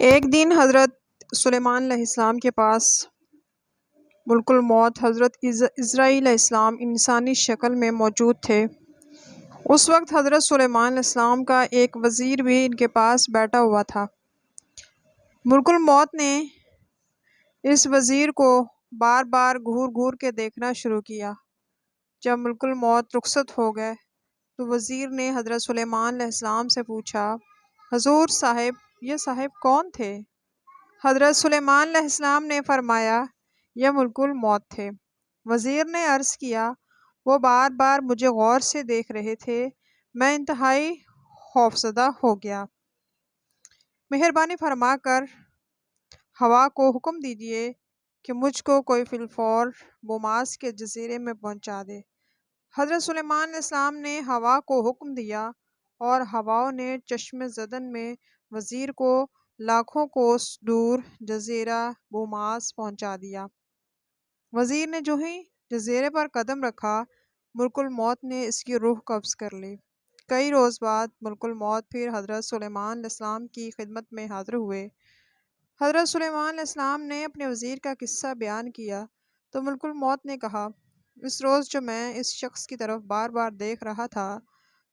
ایک دن حضرت سلیمان علیہ السلام کے پاس ملک الموت حضرت عزرائیل علیہ السلام انسانی شکل میں موجود تھے۔ اس وقت حضرت سلیمان علیہ السلام کا ایک وزیر بھی ان کے پاس بیٹھا ہوا تھا۔ ملک الموت نے اس وزیر کو بار بار گھور گھور کے دیکھنا شروع کیا۔ جب ملک الموت رخصت ہو گئے تو وزیر نے حضرت سلیمان علیہ السلام سے پوچھا، حضور صاحب، یہ صاحب کون تھے؟ حضرت سلیمان علیہ السلام نے فرمایا، یہ ملک الموت تھے۔ وزیر نے عرض کیا، وہ بار بار مجھے غور سے دیکھ رہے تھے، میں انتہائی خوفزدہ ہو گیا۔ مہربانی فرما کر ہوا کو حکم دیجیے کہ مجھ کو کوئی فی الفور بوماس کے جزیرے میں پہنچا دے۔ حضرت سلیمان علیہ السلام نے ہوا کو حکم دیا اور ہواؤں نے چشم زدن میں وزیر کو لاکھوں کوس دور جزیرہ بوماس پہنچا دیا۔ وزیر نے جو ہی جزیرے پر قدم رکھا، ملک الموت نے اس کی روح قبض کر لی۔ کئی روز بعد ملک الموت پھر حضرت سلیمان علیہ السلام کی خدمت میں حاضر ہوئے۔ حضرت سلیمان علیہ السلام نے اپنے وزیر کا قصہ بیان کیا تو ملک الموت نے کہا، اس روز جو میں اس شخص کی طرف بار بار دیکھ رہا تھا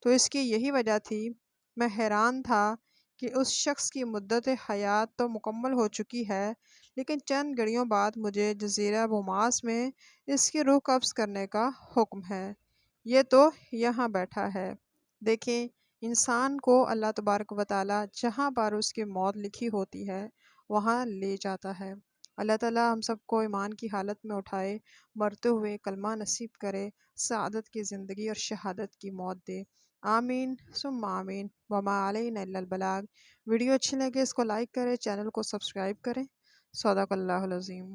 تو اس کی یہی وجہ تھی، میں حیران تھا کہ اس شخص کی مدت حیات تو مکمل ہو چکی ہے، لیکن چند گھڑیوں بعد مجھے جزیرہ بوماس میں اس کی روح قبض کرنے کا حکم ہے۔ یہ تو یہاں بیٹھا ہے۔ دیکھیں، انسان کو اللہ تبارک و تعالیٰ جہاں پر اس کی موت لکھی ہوتی ہے وہاں لے جاتا ہے۔ اللہ تعالیٰ ہم سب کو ایمان کی حالت میں اٹھائے، مرتے ہوئے کلمہ نصیب کرے، سعادت کی زندگی اور شہادت کی موت دے۔ آمین ثم آمین۔ وما علینا الا البلاغ۔ ویڈیو اچھی لگے اس کو لائک کریں، چینل کو سبسکرائب کریں۔ صدق اللہ العظیم۔